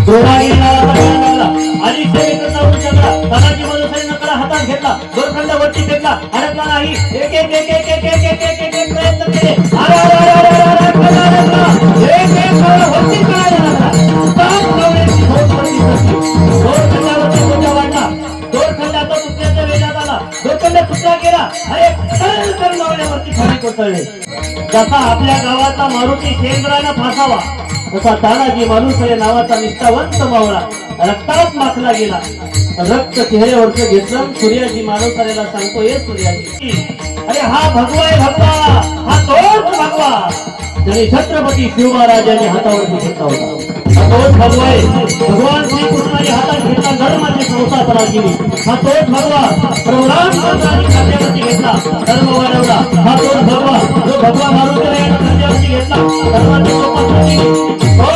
द्रोणागिरीला आणि सेवेकरता उचलला तानाजी मधुसूदन नकळा हातात घेतला दोरखंड वरती फेकला अडकला नाही एक एक एक एक एक एक एक एक एक प्रयत्न केले अरे अरे अरे अरे अरे एक एक वरती काढायला लागला सात गवळ्यांची झोप वरती सरकली दोरखंडावरती मोठा वाढला दोरखंडाचा तुटण्याचा वेगात आला दोरखंड तुटला गेला अरे तर गवळ्यावरती खाली कोसळले जसा आपल्या गावाचा मारुती शेंद्रानं फासावा तसा तानाजी मालुसरे नावाचा निष्ठावंत मावळा रक्तात माखला गेला रक्त चेहऱ्यावरचं घेतलं सूर्याजी मालुसरेला सांगतो ये सूर्याजी अरे हा भगवा आहे भगवा हा तोच भगवा ज्याने छत्रपती शिवराजांनी हातावरती घेतला होता हा तोच भगवा आहे भगवान श्रीकृष्णाने हातात घेतला धर्माची संस्था परा केली हा तोच भगवा प्रभुराम चंद्राने खांद्यावरती घेतला धर्म वाढवला हा तोच भगवा जो भगवा मालुसरे याने खांद्यावरती घेतला धर्माची संस्था केली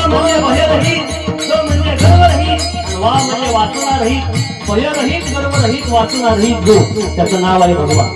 म्हणजे भयरहित जो म्हणजे गर्वरहित वा म्हणजे वाचणारहित भयरहित गर्वरहित वाचणारहित जो त्याचं नाव आहे भगवा